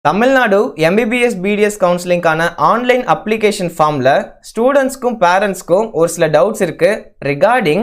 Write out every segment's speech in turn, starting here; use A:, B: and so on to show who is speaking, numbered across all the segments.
A: Tamilnadu MBBS BDS counseling online application form la students kum parents kum or sila doubts irukku regarding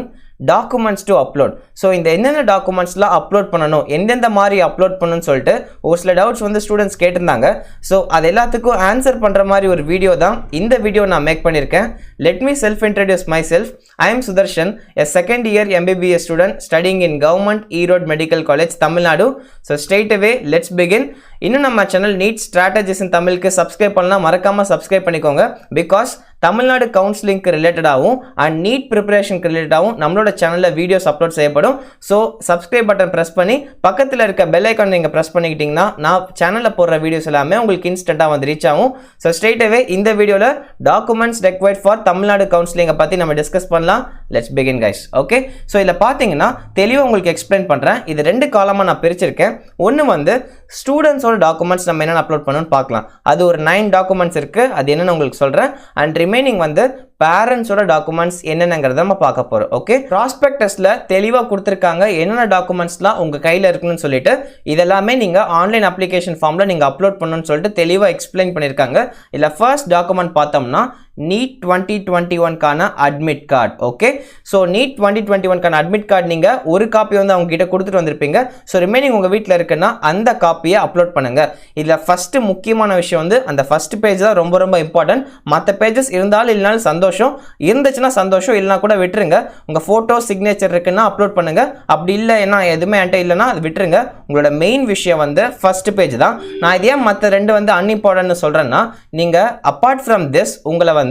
A: documents to upload. So இந்த என்னென்ன டாக்குமெண்ட்ஸ்லாம் upload பண்ணணும், எந்தெந்த மாதிரி upload பண்ணணும்னு சொல்லிட்டு ஒரு சில டவுட்ஸ் வந்து ஸ்டூடெண்ட்ஸ் கேட்டிருந்தாங்க. ஸோ அது எல்லாத்துக்கும் ஆன்சர் பண்ணுற மாதிரி ஒரு வீடியோ தான் இந்த வீடியோ நான் மேக் பண்ணியிருக்கேன். Let me self introduce myself. I am Sudarshan, a second year MBBS student studying in Government Erode Medical College, Tamilnadu. So straight away let's begin. இன்னும் நம்ம சேனல் நீட் ஸ்ட்ராட்டஜிஸ் இன் தமிழுக்கு subscribe பண்ணலாம், மறக்காமல் subscribe பண்ணிக்கோங்க. Because Tamil Nadu கவுன்சிலிங்க்கு ரிலேட்டடாகவும் and NEET ப்ரிப்பரேஷனுக்கு ரிலேட்டடாகவும் நம்மளோட சேனலில் videos upload செய்யப்படும். So subscribe button press பண்ணி பக்கத்தில் இருக்க பெல் ஐக்கான் நீங்கள் ப்ரெஸ் பண்ணிக்கிட்டிங்கன்னா நான் சேனலில் போடுற வீடியோஸ் எல்லாமே உங்களுக்கு இன்ஸ்டண்ட்டாக வந்து ரீச் ஆகும். ஸோ ஸ்ட்ரெயிட்டாகவே இந்த வீடியோவில் டாக்குமெண்ட்ஸ் ரெக்வயர்ட் ஃபார் தமிழ்நாடு கவுன்சிலிங்கை பற்றி நம்ம டிஸ்கஸ் பண்ணலாம். Let's begin guys. Okay, so இதில் பார்த்தீங்கன்னா தெளிவாக உங்களுக்கு எக்ஸ்பிளைன் பண்ணுறேன். இது ரெண்டு காலமாக நான் பிரிச்சிருக்கேன். ஒன்று வந்து ஸ்டூடெண்ட்ஸோட டாக்குமெண்ட்ஸ் நம்ம என்னென்ன அப்லோட் பண்ணணும்னு பார்க்கலாம். அது ஒரு 9 டாக்குமெண்ட்ஸ் இருக்குது, அது என்னென்னு உங்களுக்கு சொல்கிறேன். அண்ட் ரிமைனிங் வந்து பேரண்ட்ஸோட டாக்குமெண்ட்ஸ் என்னென்னங்கிறத நம்ம பார்க்க போகிறோம். ஓகே, ப்ராஸ்பெக்டஸில் தெளிவாக கொடுத்துருக்காங்க என்னென்ன டாக்குமெண்ட்ஸ்லாம் உங்கள் கையில் இருக்குன்னு சொல்லிட்டு. இதெல்லாமே நீங்கள் ஆன்லைன் அப்ளிகேஷன் ஃபார்மில் நீங்கள் அப்லோட் பண்ணணும்னு சொல்லிட்டு தெளிவாக எக்ஸ்பிளைன் பண்ணியிருக்காங்க. இல்லை ஃபர்ஸ்ட் டாக்குமெண்ட் பார்த்தோம்னா நீட் 2021க்கான admit card. Okay, so NEET 2021க்கான அட்மிட் கார்டு நீங்கள் ஒரு காப்பி வந்து அவங்க கிட்ட கொடுத்துட்டு வந்திருப்பீங்க. ஸோ ரிமைனிங் உங்கள் வீட்டில் இருக்குன்னா அந்த காப்பியை அப்லோட் பண்ணுங்கள். இதில் ஃபஸ்ட்டு முக்கியமான விஷயம் வந்து அந்த ஃபஸ்ட் பேஜ் தான் ரொம்ப ரொம்ப இம்பார்ட்டன்ட். மற்ற பேஜஸ் இருந்தாலும் இல்லைனாலும் சந்தோஷம், இருந்துச்சுன்னா சந்தோஷம், இல்லைனா கூட விட்டுருங்க. உங்கள் ஃபோட்டோ சிக்னேச்சர் இருக்குன்னா அப்லோட் பண்ணுங்கள். அப்படி இல்லை என்ன எதுவுமே என்கிட்ட இல்லைன்னா அது விட்டுருங்க. உங்களோட மெயின் விஷயம் வந்து ஃபர்ஸ்ட் பேஜ் தான். நான் இதே மற்ற ரெண்டு வந்து அன்இம்பார்ட்டன்ட்னு சொல்கிறேன்னா, நீங்கள் அப்பார்ட் ஃப்ரம் திஸ் உங்களை வந்து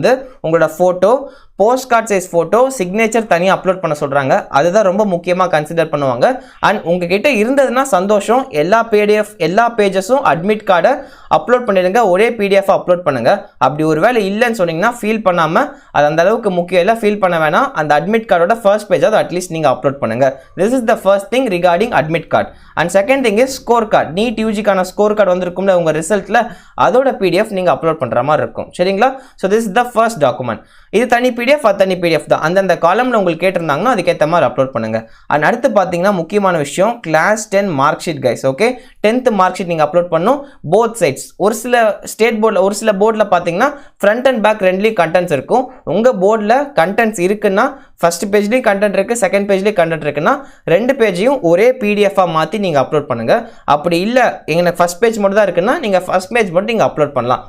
A: உங்களோட photo, post card size photo, signature தனியாக அப்லோட் பண்ண சொல்கிறாங்க. அதுதான் ரொம்ப முக்கியமாக கன்சிடர் பண்ணுவாங்க. அண்ட் உங்ககிட்ட இருந்ததுன்னா சந்தோஷம், எல்லா PDF எல்லா பேஜஸும் அட்மிட் கார்டை அப்லோட் பண்ணிடுங்க, ஒரே PDF அப்லோட் பண்ணுங்கள். அப்படி ஒரு வேலை இல்லைன்னு சொன்னீங்கன்னா ஃபீல் பண்ணாமல், அது அந்த அளவுக்கு முக்கியம் இல்லை, ஃபீல் பண்ண வேணாம். அந்த அட்மிட் கார்டோட ஃபர்ஸ்ட் பேஜாவது அட்லீஸ்ட் நீங்கள் அப்லோட் பண்ணுங்கள். This is the first thing regarding admit card. And second thing is score card. NEET யூஜிக்கான ஸ்கோர் கார்டு வந்திருக்கும்ல உங்கள் ரிசல்ட்டில், அதோட PDF நீங்கள் அப்லோட் பண்ணுற மாதிரி இருக்கும். சரிங்களா? So this is the first document. இது தனி PDF, அது தனி PDF தான். அந்தந்த காலம்ல உங்களுக்கு கேட்டிருந்தாங்கன்னா அதுக்கேற்ற மாதிரி அப்லோட் பண்ணுங்க. அண்ட் அடுத்து பார்த்தீங்கன்னா முக்கியமான விஷயம் class 10 mark sheet guys. Okay, 10th mark sheet நீங்கள் அப்லோட் பண்ணணும் போத் சைட்ஸ். ஒரு சில ஸ்டேட் போர்டில், ஒரு சில போர்டில் பார்த்தீங்கன்னா ஃப்ரண்ட் அண்ட் பேக் ரெண்டுலேயும் கண்டென்ட்ஸ் இருக்கும். உங்கள் போர்டில் கண்டென்ட்ஸ் இருக்குன்னா ஃபர்ஸ்ட் பேஜ்லேயும் கண்டென்ட் இருக்குது, செகண்ட் பேஜ்லேயும் கண்டென்ட் இருக்குன்னா ரெண்டு பேஜையும் ஒரே PDF-ஆக மாற்றி நீங்கள் அப்லோட் பண்ணுங்கள். அப்படி இல்லை எங்களுக்கு ஃபர்ஸ்ட் பேஜ் மட்டும் தான் இருக்குன்னா நீங்கள் ஃபர்ஸ்ட் பேஜ் மட்டும் நீங்கள் அப்லோட் பண்ணலாம்.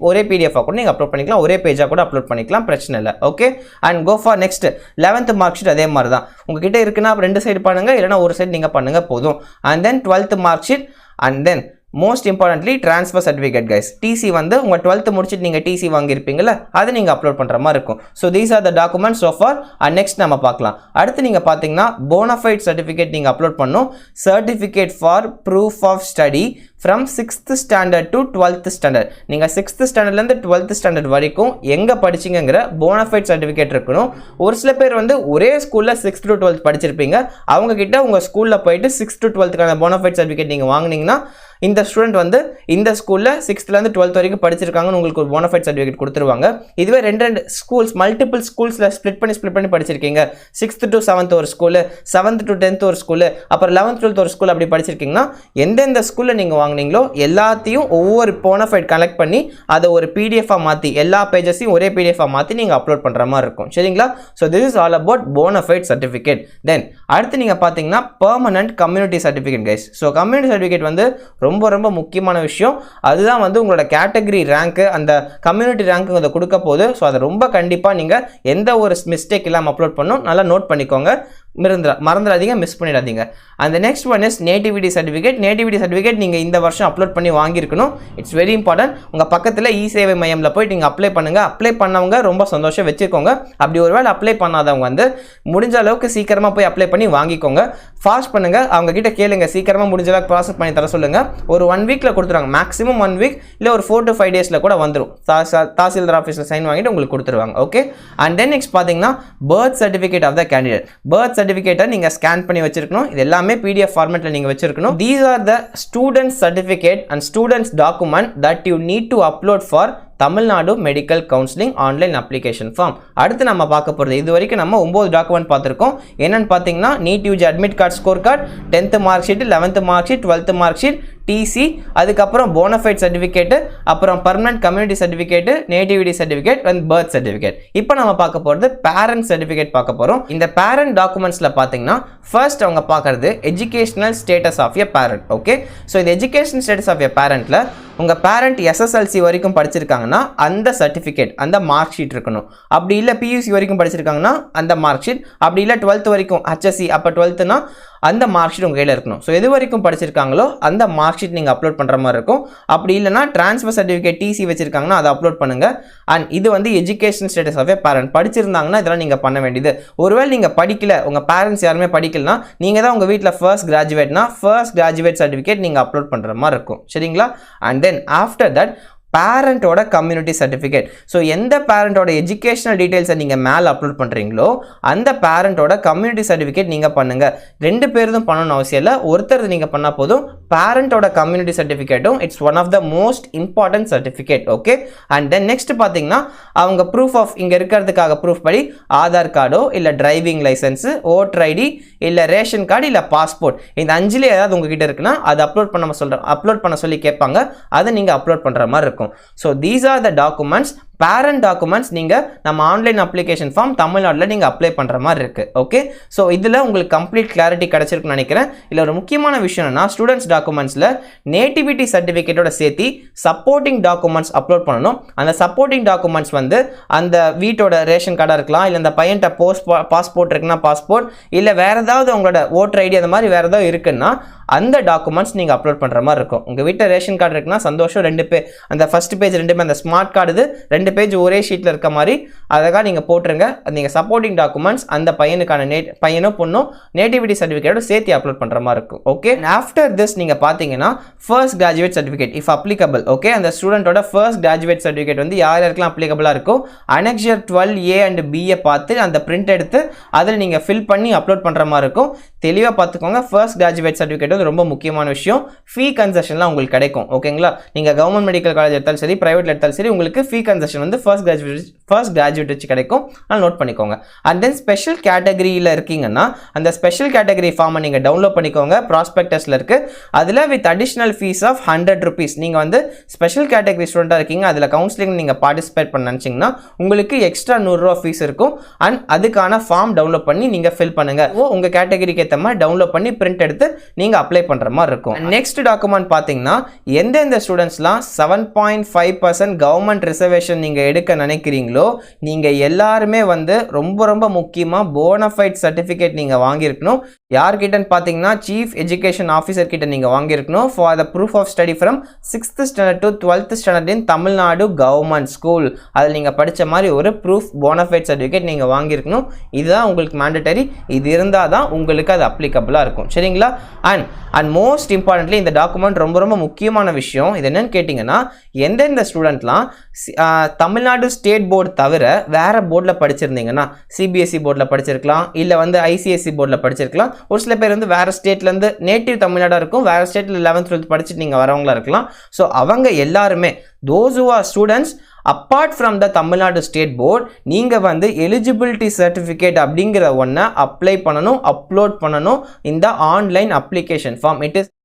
A: ஒரே PDF-ஆக கூட நீங்கள் அப்லோட் பண்ணிக்கலாம், ஒரே பேஜாக கூட அப்லோட் பண்ணிக்கலாம், பிரச்சனை இல்லை. Okay, and go for next 11th mark sheet. அதே மாதிரி தான் உங்ககிட்ட இருக்குன்னா ரெண்டு சைடு பண்ணுங்க, இல்லைனா ஒரு சைடு நீங்கள் பண்ணுங்க போதும். And then 12th mark sheet. And then most importantly transfer certificate guys. TC வந்து உங்கள் 12th முடிச்சுட்டு நீங்கள் TC வாங்கியிருப்பீங்களா, அதை நீங்கள் அப்லோட் பண்ணுற மாதிரி இருக்கும். So these are the documents so far. And next நம்ம பார்க்கலாம். அடுத்து நீங்கள் பார்த்தீங்கன்னா போனஃபைட் சர்டிஃபிகேட் நீங்கள் அப்லோட் பண்ணணும். Certificate for proof of study from 6th standard to 12th standard. நீங்கள் 6th ஸ்டாண்டர்ட்லேருந்து 12th ஸ்டாண்டர்ட் வரைக்கும் எங்கே படிச்சிங்கிற போனஃபைட் சர்டிஃபிகேட் இருக்கணும். ஒரு சில பேர் வந்து ஒரே ஸ்கூலில் 6th to 12th படிச்சிருப்பீங்க. அவங்கக்கிட்ட உங்கள் ஸ்கூலில் போயிட்டு 6th to 12th bonafide certificate நீங்கள் வாங்கினீங்கன்னா இந்த ஸ்டூடெண்ட் வந்து இந்த ஸ்கூலில் 6thலேருந்து 12th வரைக்கும் படிச்சிருக்காங்கன்னு உங்களுக்கு ஒரு போனஃபைட் சர்டிஃபிகேட் கொடுத்துருவாங்க. இதுவே ரெண்டு ஸ்கூல்ஸ், மல்டிபிள் ஸ்கூல்ஸில் ஸ்ப்ளிட் பண்ணி படிச்சிருக்கீங்க, 6th to 7th ஒரு ஸ்கூலு, 7th to 10th ஒரு ஸ்கூலு, அப்புறம் 11th 12th ஒரு ஸ்கூல் அப்படி படிச்சிருக்கீங்கன்னா எந்தெந்த ஸ்கூலில் நீங்கள் வாங்கினீங்களோ எல்லாத்தையும் ஒவ்வொரு போனஃபைட் கலெக்ட் பண்ணி அதை ஒரு PDF-ஆக மாற்றி எல்லா பேஜஸையும் ஒரே PDF-ஆக மாற்றி நீங்கள் அப்லோட் பண்ணுற மாதிரி இருக்கும். சரிங்களா? So this is all about bonafide certificate. Then அடுத்து நீங்கள் பார்த்தீங்கன்னா permanent community certificate guys. So community certificate வந்து ரொம்ப ரொம்ப முக்கியமான விஷயம். அதுதான் வந்து உங்களோட கேட்டகரி ரேங்க்கு, அந்த கம்யூனிட்டி ரேங்க்கு அதை கொடுக்க போகுது. ஸோ அதை ரொம்ப கண்டிப்பாக நீங்கள் எந்த ஒரு மிஸ்டேக் இல்லாமல் அப்லோட் பண்ணணும். நல்லா நோட் பண்ணிக்கோங்க, மறந்துடாதீங்க, மிஸ் பண்ணிடாதீங்க. அந்த next one is nativity certificate. Nativity certificate நீங்கள் இந்த வருஷம் அப்லோட் பண்ணி வாங்கியிருக்கணும். It's very important. உங்கள் பக்கத்தில் சேவை மையமில் போய் நீங்கள் அப்ளை பண்ணுங்கள். அப்ளை பண்ணவங்க ரொம்ப சந்தோஷம் வச்சுக்கோங்க. அப்படி ஒரு வேளை அப்ளை பண்ணாதவங்க வந்து முடிஞ்ச அளவுக்கு சீக்கிரமாக போய் அப்ளை பண்ணி வாங்கிக்கோங்க. ஃபாஸ்ட் பண்ணுங்கள், அவங்க கிட்ட கேளுங்க, சீக்கிரமாக முடிஞ்ச அளவுக்கு ப்ராசஸ் பண்ணி தர சொல்லுங்கள். ஒரு 1 வீக்கில் கொடுத்துருவாங்க, மேக்ஸிமம் 1 வீக், இல்லை ஒரு 4 to 5 டேஸில் கூட வந்துடும். தாசில்தார் ஆஃபீஸில் சைன் வாங்கிட்டு உங்களுக்கு கொடுத்துருவாங்க. ஓகே, அண்ட் தென் நெக்ஸ்ட் பார்த்தீங்கன்னா birth certificate of the candidate. Birth சர்டிஃபிகேட்டை நீங்கள் ஸ்கேன் பண்ணி வச்சிருக்கணும். இது எல்லாமே PDF ஃபார்மேட்டில் நீங்கள் வச்சிருக்கணும். These are the students certificate and students document that you need to upload for Tamil Nadu medical counselling online application form. அடுத்து நம்ம பார்க்க போகிறது, இது வரைக்கும் நம்ம 9 டாக்குமெண்ட் பார்த்துருக்கோம். என்னென்னு பார்த்தீங்கன்னா NEET UG admit card, score card, 10th mark sheet, 11th mark sheet, 12th mark sheet, TC, அதுக்கப்புறம் போனஃபைட் சர்டிஃபிகேட்டு, அப்புறம் permanent community certificate, nativity certificate and birth certificate. இப்போ நம்ம பார்க்க போகிறது பேரண்ட் சர்டிஃபிகேட் பார்க்க போகிறோம். இந்த பேரண்ட் டாக்குமெண்ட்ஸில் பார்த்தீங்கன்னா ஃபர்ஸ்ட் அவங்க பார்க்குறது educational status of a parent. Okay, so இந்த எஜுகேஷனல் ஸ்டேட்டஸ் ஆஃப் எ பேரண்ட்டில் உங்கள் பேரண்ட் எஸ்எஸ்எல்சி வரைக்கும் படிச்சிருக்காங்கன்னா அந்த சர்டிஃபிகேட், அந்த மார்க் ஷீட் இருக்கணும். அப்படி இல்லை பியூசி வரைக்கும் படிச்சிருக்காங்கன்னா அந்த மார்க் ஷீட், அப்படி இல்லை 12th வரைக்கும் HSC, அப்போ 12th அந்த மார்க் ஷீட் உங்கள் கையில் இருக்கணும். ஸோ எது வரைக்கும் படிச்சிருக்காங்களோ அந்த மார்க் ஷீட் நீங்கள் அப்லோட் பண்ணுற மாதிரி இருக்கும். அப்படி இல்லைனா ட்ரான்ஸ்ஃபர் சர்டிஃபிகேட் டிசி வச்சிருக்காங்கன்னா அதை அப்லோட் பண்ணுங்கள். அண்ட் இது வந்து education status of a parent. படிச்சிருந்தாங்கன்னா இதெல்லாம் நீங்கள் பண்ண வேண்டியது. ஒருவேளை நீங்கள் படிக்கல, உங்கள் பேரண்ட்ஸ் யாருமே படிக்கலனா நீங்கள் தான் உங்கள் வீட்டில் ஃபர்ஸ்ட் கிராஜுவேட்னா ஃபர்ஸ்ட் கிராஜுவேட் சர்டிஃபிகேட் நீங்கள் அப்லோட் பண்ணுற மாதிரி இருக்கும். சரிங்களா? அண்ட் தென் ஆஃப்டர் தட் பேரண்டோட கம்யூனிட்டி சர்டிஃபிகேட். ஸோ எந்த பேரண்டோட எஜுகேஷனல் டீட்டெயில்ஸை நீங்கள் மேலே அப்லோட் பண்ணுறீங்களோ அந்த பேரண்டோட கம்யூனிட்டி சர்டிஃபிகேட் நீங்கள் பண்ணுங்கள். 2 பேரும் பண்ணணும்னு அவசியம் இல்லை, ஒருத்தர் நீங்கள் பண்ணால் போதும். பேரண்டோட கம்யூனிட்டி சர்டிஃபிகேட்டும் it's one of the most important certificate. Okay, and then next பார்த்தீங்கன்னா அவங்க ப்ரூஃப் ஆஃப் இங்கே இருக்கிறதுக்காக ப்ரூஃப் படி ஆதார் கார்டோ இல்லை டிரைவிங் லைசன்ஸு, ஓட்டர் ஐடி, இல்லை ரேஷன் கார்டு, இல்லை பாஸ்போர்ட், இந்த 5ல் ஏதாவது உங்ககிட்ட இருக்குன்னா அதை அப்லோட் பண்ண சொல்லி கேட்பாங்க. அதை நீங்கள் அப்லோட் பண்ணுற மாதிரி இருக்கும். So these are the documents, parent documents நீங்கள் நம்ம ஆன்லைன் அப்ளிகேஷன் ஃபார்ம் தமிழ்நாட்டில் நீங்கள் அப்ளை பண்ணுற மாதிரி இருக்குது. ஓகே, ஸோ இதில் உங்களுக்கு கம்ப்ளீட் கிளாரிட்டி கிடச்சிருக்குன்னு நினைக்கிறேன். இல்லை ஒரு முக்கியமான விஷயம் என்னன்னா, ஸ்டூடெண்ட்ஸ் டாக்குமெண்ட்ஸில் நேட்டிவிட்டி சர்டிஃபிகேட்டோட சேர்த்து சப்போர்ட்டிங் டாக்குமெண்ட்ஸ் அப்லோட் பண்ணணும். அந்த சப்போர்ட்டிங் டாக்குமெண்ட்ஸ் வந்து அந்த வீட்டோட ரேஷன் கார்டாக இருக்கலாம், இல்லை அந்த பையன்ட்ட பாஸ்போர்ட் இருக்குன்னா பாஸ்போர்ட், இல்லை வேறு ஏதாவது உங்களோட ஓட்டர் ஐடி அந்த மாதிரி வேறு ஏதாவது இருக்குன்னா அந்த டாக்குமெண்ட்ஸ் நீங்கள் அப்லோட் பண்ணுற மாதிரி இருக்கும். உங்கள் வீட்டில் ரேஷன் கார்டு இருக்குன்னா சந்தோஷம், 2 பேஜ், அந்த ஃபர்ஸ்ட் பேஜ் 2 பேஜ், அந்த ஸ்மார்ட் கார்டு இது 2 பேஜ் ஒரே ஷீட்டில் இருக்க மாதிரி அழகாக நீங்கள் போட்டுருங்க. நீங்கள் சப்போர்ட்டிங் டாக்குமெண்ட்ஸ் அந்த பையனுக்கான பையனோ பொண்ணோ நேட்டிவிட்டி சர்டிஃபிகேட்டோட சேர்த்து அப்லோட் பண்ணுற மாதிரி இருக்கும். ஓகே, ஆஃப்டர் திஸ் நீங்கள் பார்த்தீங்கன்னா first graduate certificate if applicable. Okay, அந்த ஸ்டூடெண்ட்டோட ஃபர்ஸ்ட் கிராஜுவேட் சர்டிஃபிகேட் வந்து யார் யாருக்கெல்லாம் அப்ளிகபிளாக இருக்கும், அனெக்சர் 12A அண்ட் பிஏ பார்த்து அந்த பிரிண்ட் எடுத்து அதில் நீங்கள் ஃபில் பண்ணி அப்லோட் பண்ணுற மாதிரி இருக்கும். தெளிவாக பார்த்துக்கோங்க. ஃபர்ஸ்ட் கிராஜுவேட் சர்டிஃபிகேட் வந்து ரொம்ப முக்கியமான விஷயம். ஃபீ கன்செஷன்லாம் உங்களுக்கு கிடைக்கும். ஓகேங்களா? நீங்கள் கவர்மெண்ட் மெடிக்கல் காலேஜ் எடுத்தாலும் சரி, பிரைவேட்ல எடுத்தாலும் சரி, உங்களுக்கு ஃபீ கன்செஷன் வந்து ஃபர்ஸ்ட் கிராஜுவேட் வச்சு கிடைக்கும். அதனால் நோட் பண்ணிக்கோங்க. அண்ட் தென் ஸ்பெஷல் கேட்டகரியில் இருக்கீங்கன்னா அந்த ஸ்பெஷல் கேட்டகரி ஃபார்மை நீங்கள் டவுன்லோட் பண்ணிக்கோங்க. ப்ராஸ்பெக்டஸில் இருக்குது. அதில் with additional fees of 100 rupees நீங்கள் வந்து ஸ்பெஷல் கேட்டகரி ஸ்டூடெண்ட்டாக இருக்கீங்க, அதில் கவுன்சிலிங் நீங்கள் பார்ட்டிசிபேட் பண்ண நினச்சிங்கன்னா உங்களுக்கு எக்ஸ்ட்ரா 100 ரூபா ஃபீஸ் இருக்கும். அண்ட் அதுக்கான ஃபார்ம் டவுன்லோட் பண்ணி நீங்கள் ஃபில் பண்ணுங்கள். உங்கள் கேட்டகரிக்கு ஏற்ற மாதிரி டவுன்லோட் பண்ணி பிரிண்ட் எடுத்து நீங்கள் அப்ளை பண்ணுற மாதிரி இருக்கும். நெக்ஸ்ட் டாக்குமெண்ட் பார்த்தீங்கன்னா எந்தெந்த ஸ்டூடெண்ட்ஸ்லாம் 7.5% கவர்மெண்ட் ரிசர்வேஷன் நீங்கள் எடுக்க நினைக்கிறீங்களோ நீங்கள் எல்லாருமே வந்து ரொம்ப ரொம்ப முக்கியமாக போனஃபைட் சர்டிஃபிகேட் நீங்கள் வாங்கியிருக்கணும். யார்கிட்டன்னு பார்த்தீங்கன்னா சீஃப் எஜுகேஷன் ஆஃபீஸர் கிட்ட நீங்கள் வாங்கியிருக்கணும். For the proof of study from 6th standard to 12th standard in Tamil Nadu government school, அதில் நீங்கள் படித்த மாதிரி ஒரு ப்ரூஃப் போனஃபைட் சர்டிஃபிகேட் நீங்கள் வாங்கியிருக்கணும். இதுதான் உங்களுக்கு மேண்டட்டரி. இது இருந்தால் தான் உங்களுக்கு அது அப்ளிகபிளாக இருக்கும். சரிங்களா? அண்ட் மோஸ்ட் இம்பார்ட்டன்ட்லி இந்த டாக்குமெண்ட் ரொம்ப ரொம்ப முக்கியமான விஷயம். இது என்னன்னு கேட்டிங்கன்னா, எந்தெந்த ஸ்டூடெண்ட்லாம் தமிழ்நாடு ஸ்டேட் போர்டு தவிர வேறு போர்டில் படிச்சிருந்தீங்கன்னா, CBSE போர்டில் படிச்சிருக்கலாம், இல்லை வந்து ICSE போர்டில் படிச்சிருக்கலாம். ஒரு சில பேர் வந்து வேறு ஸ்டேட்லேருந்து நேட்டிவ் தமிழ்நாடாக இருக்கும், வேறு ஸ்டேட்டில் 11th 12th படிச்சுட்டு நீங்கள் வரவங்களா இருக்கலாம். ஸோ அவங்க எல்லாருமே those who are students apart from the Tamil Nadu state board நீங்கள் வந்து எலிஜிபிலிட்டி சர்டிஃபிகேட் அப்படிங்கிற ஒன்றை அப்ளை பண்ணணும், அப்லோட் பண்ணணும் இந்த ஆன்லைன் அப்ளிகேஷன் ஃபார்ம்.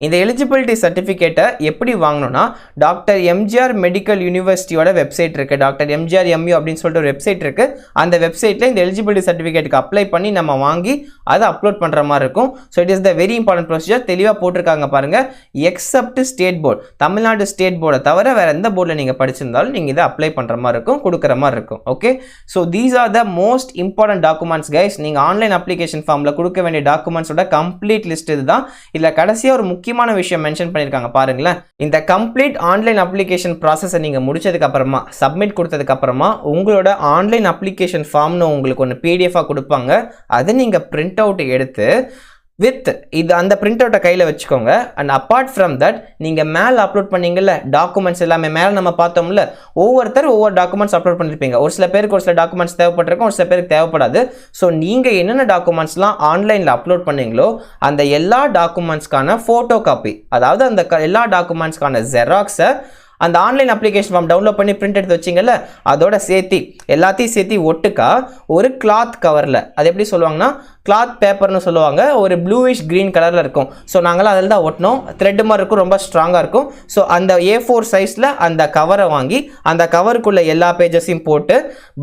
A: இந்த எலிஜிபிலிட்டி சர்டிஃபிகேட்டை எப்படி வாங்கணும்னா, டாக்டர் எம்ஜிஆர் மெடிக்கல் யூனிவர்சிட்டியோட வெப்சைட் இருக்குது, டாக்டர் எம்ஜிஆர் MU அப்படின்னு சொல்லிட்டு ஒரு வெப்சைட் இருக்குது. அந்த வெப்சைட்டில் இந்த எலிஜிபிலிட்டி சர்டிஃபிகேட்டுக்கு அப்ளை பண்ணி நம்ம வாங்கி அதை அப்லோட் பண்ணுற மாதிரி இருக்கும். So it is the very important procedure. தெளிவாக போட்டிருக்காங்க பாருங்கள். Accept state board, Tamil Nadu state போர்டை தவிர வேறு எந்த போர்டில் நீங்கள் படிச்சிருந்தாலும் நீங்கள் இதை அப்ளை பண்ணுற மாதிரி இருக்கும், கொடுக்குற மாதிரி இருக்கும். Okay, so these are the most important documents guys. நீங்கள் ஆன்லைன் அப்ளிகேஷன் ஃபார்மில் கொடுக்க வேண்டிய டாக்குமெண்ட்ஸோட கம்ப்ளீட் லிஸ்ட் இதுதான். இதில் கடைசியாக ஒரு முக்கியமான விஷயம் மென்ஷன் பண்ணியிருக்காங்க பாருங்களேன். இந்த கம்ப்ளீட் ஆன்லைன் அப்ளிகேஷன் ப்ராசஸை நீங்கள் முடிச்சதுக்கு அப்புறமா, சப்மிட் கொடுத்ததுக்கு அப்புறமா உங்களோட ஆன்லைன் அப்ளிகேஷன் ஃபார்ம்னு உங்களுக்கு ஒன்று PDF கொடுப்பாங்க. அதை நீங்கள் பிரிண்ட் அவுட் எடுத்து வித் இது அந்த பிரிண்ட் அவுட்டை கையில் வச்சுக்கோங்க. அண்ட் அப்பார்ட் ஃப்ரம் தட் நீங்கள் மேலே அப்லோட் பண்ணீங்கல்ல டாக்குமெண்ட்ஸ் எல்லாமே, மேலே நம்ம பார்த்தோம்ல ஒவ்வொருத்தர் ஒவ்வொரு டாக்குமெண்ட்ஸ் அப்லோட் பண்ணியிருப்பீங்க. ஒரு சில பேருக்கு ஒரு சில டாக்குமெண்ட்ஸ் தேவைப்பட்டிருக்கும், ஒரு சில பேருக்கு தேவைப்படாது. ஸோ நீங்கள் என்னென்ன டாக்குமெண்ட்ஸ்லாம் ஆன்லைனில் அப்லோட் பண்ணீங்களோ அந்த எல்லா டாக்குமெண்ட்ஸ்க்கான ஃபோட்டோ காப்பி, அதாவது அந்த எல்லா டாக்குமெண்ட்ஸ்க்கான ஜெராக்ஸை அந்த ஆன்லைன் அப்ளிகேஷன் ஃபார்ம் டவுன்லோட் பண்ணி பிரிண்ட் எடுத்து வச்சிங்கல்ல, அதோட சேர்த்து எல்லாத்தையும் சேர்த்து ஒட்டுக்கா ஒரு கிளாத் கவரில், அது எப்படி சொல்லுவாங்கன்னா கிளாத் பேப்பர்னு சொல்லுவாங்க, ஒரு ப்ளூயிஷ் க்ரீன் கலரில் இருக்கும். ஸோ நாங்களாம் அதில் தான் ஒட்டினோம். த்ரெட் மாதிரி இருக்கும், ரொம்ப ஸ்ட்ராங்காக இருக்கும். ஸோ அந்த A4 சைஸில் அந்த கவரை வாங்கி அந்த கவருக்குள்ளே எல்லா பேஜஸையும் போட்டு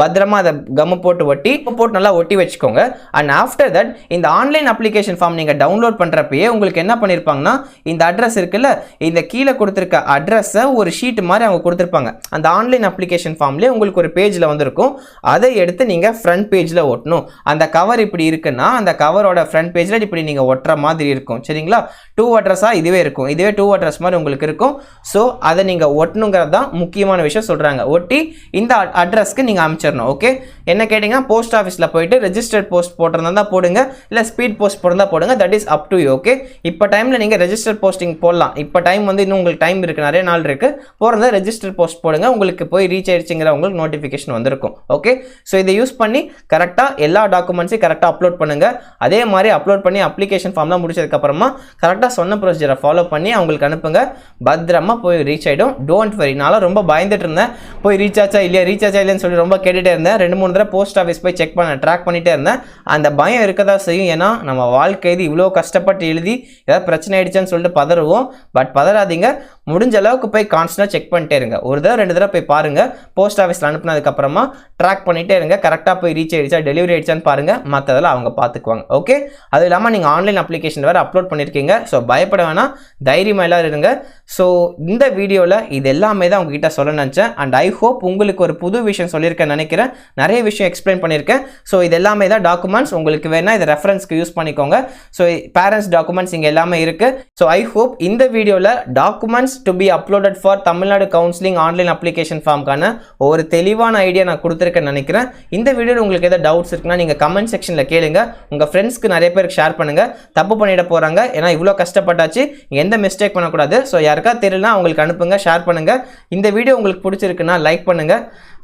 A: பத்திரமா அதை கம்மு போட்டு நல்லா ஒட்டி வச்சுக்கோங்க. அண்ட் ஆஃப்டர் தட் இந்த ஆன்லைன் அப்ளிகேஷன் ஃபார்ம் நீங்கள் டவுன்லோட் பண்ணுறப்பயே உங்களுக்கு என்ன பண்ணியிருப்பாங்கன்னா, இந்த அட்ரஸ் இருக்குல்ல, இந்த கீழே கொடுத்துருக்க அட்ரஸை ஒரு ஷீட் மாதிரி அவங்க கொடுத்துருப்பாங்க. அந்த ஆன்லைன் அப்ளிகேஷன் ஃபார்ம்லேயே உங்களுக்கு ஒரு பேஜில் வந்திருக்கும். அதை எடுத்து நீங்கள் ஃப்ரண்ட் பேஜில் ஒட்டணும். அந்த கவர் இப்படி இருக்குன்னா அந்த கவரோட ஃப்ரண்ட் பேஜில் இப்படி நீங்கள் ஒட்டுற மாதிரி இருக்கும். சரிங்களா? 2 அட்ரஸாக இதுவே இருக்கும். இதுவே 2 அட்ரஸ் மாதிரி உங்களுக்கு இருக்கும். ஸோ அதை நீங்கள் ஒட்டணுங்கிறது தான் முக்கியமான விஷயம் சொல்கிறாங்க. ஒட்டி இந்த அட்ரஸ்க்கு நீங்கள் அனுப்பிச்சிடணும். ஓகே, என்ன கேட்டிங்கன்னா போஸ்ட் ஆஃபீஸில் போயிட்டு ரெஜிஸ்டர்ட் போஸ்ட் போட்டிருந்தா போடுங்க, இல்லை ஸ்பீட் போஸ்ட் போட்டிருந்தா போடுங்க. That is up to you. Okay, இப்போ டைமில் நீங்கள் ரெஜிஸ்டர்ட் போஸ்டிங் போடலாம். இப்போ டைம் வந்து இன்னும் உங்களுக்கு டைம் இருக்குது, நிறைய நாள் இருக்குது. போகிறத ரெஜிஸ்டர் போஸ்ட் போடுங்க, உங்களுக்கு போய் ரீச் ஆயிடுச்சுங்கிற உங்களுக்கு நோட்டிஃபிகேஷன் வந்திருக்கும். ஓகே, ஸோ இதை யூஸ் பண்ணி கரெக்டாக எல்லா டாக்குமெண்ட்ஸையும் கரெக்டாக அப்லோட் பண்ணுங்கள். அதே மாதிரி அப்லோட் பண்ணி அப்ளிகேஷன் ஃபார்ம்லாம் முடிச்சதுக்கப்புறமா கரெக்டாக சொன்ன ப்ரொசீஜரை ஃபாலோ பண்ணி அவங்களுக்கு அனுப்புங்க. பத்திரமா போய் ரீச் ஆகிடும். Don't worry. நானும் ரொம்ப பயந்துட்டு இருந்தேன், போய் ரீச் ஆச்சா இல்லையான்னு சொல்லி ரொம்ப கேட்டுகிட்டே இருந்தேன். 2-3 தடவை போஸ்ட் ஆஃபீஸ் போய் செக் பண்ண ட்ராக் பண்ணிகிட்டே இருந்தேன். அந்த பயம் இருக்கதா செய்யும். ஏன்னா நம்ம வாழ்க்கை இது இவ்வளோ கஷ்டப்பட்டு எழுதி ஏதாவது பிரச்சனை ஆயிடுச்சுன்னு சொல்லிட்டு பதறுவோம். பட் பதறாதீங்க, முடிஞ்ச அளவுக்கு போய் கான்ஸ்டன்டாக செக் பண்ணிட்டே இருங்க. ஒரு தடவை 2 தடவை போய் பாருங்கள். போஸ்ட் ஆஃபீஸில் அனுப்புனதுக்கப்புறமா ட்ராக் பண்ணிகிட்டே இருங்க. கரெக்டாக போய் ரீச் ஆயிடுச்சா, டெலிவரி ஆயிடுச்சான்னு பாருங்கள். மற்றதெல்லாம் அவங்க பார்த்துக்குவாங்க. ஓகே, அது இல்லாமல் நீங்கள் ஆன்லைன் அப்ளிகேஷன் வேறு அப்லோட் பண்ணியிருக்கீங்க. ஸோ பயப்பட வேணாம், தைரியமாக எல்லாரும் இருங்க. ஸோ இந்த வீடியோவில் இது எல்லாமே தான் உங்ககிட்ட சொல்ல நினச்சேன். அண்ட் ஐ ஹோப் உங்களுக்கு ஒரு புது விஷயம் சொல்லியிருக்கேன் நினைக்கிறேன். நிறைய விஷயம் எக்ஸ்பிளைன் பண்ணியிருக்கேன். ஸோ இது எல்லாமே தான் டாக்குமெண்ட்ஸ். உங்களுக்கு வேணால் இதை ரெஃபரன்ஸ்க்கு யூஸ் பண்ணிக்கோங்க. ஸோ பேரண்ட்ஸ் டாக்குமெண்ட்ஸ் இங்கே எல்லாமே இருக்குது. ஸோ ஐ ஹோப் இந்த வீடியோவில் documents to be uploaded for Tamil Nadu counselling online application ஃபார்ம்க்கான ஒரு தெளிவான ஐடியா நான் கொடுத்துருக்கேன்னு நினைக்கிறேன். இந்த வீடியோவில் உங்களுக்கு எதாவது டவுட்ஸ் இருக்குன்னா நீங்கள் கமெண்ட் செக்ஷனில் கேளுங்க. உங்கள் ஃப்ரெண்ட்ஸ்க்கு நிறைய பேருக்கு ஷேர் பண்ணுங்க. தப்பு பண்ணிட போறாங்க, ஏன்னா இவ்வளோ கஷ்டப்பட்டாச்சு, எந்த மிஸ்டேக் பண்ணக்கூடாது. ஸோ யாருக்கா தெரியலனா அவங்களுக்கு அனுப்புங்க, ஷேர் பண்ணுங்க. இந்த வீடியோ உங்களுக்கு பிடிச்சிருக்குன்னா லைக் பண்ணுங்க.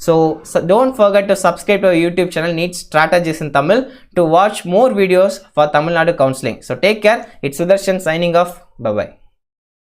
A: So don't forget to subscribe to our YouTube channel Neet Strategies in Tamil to watch more videos for Tamil Nadu counseling. So take care. It's Sudarshan signing off. Bye bye.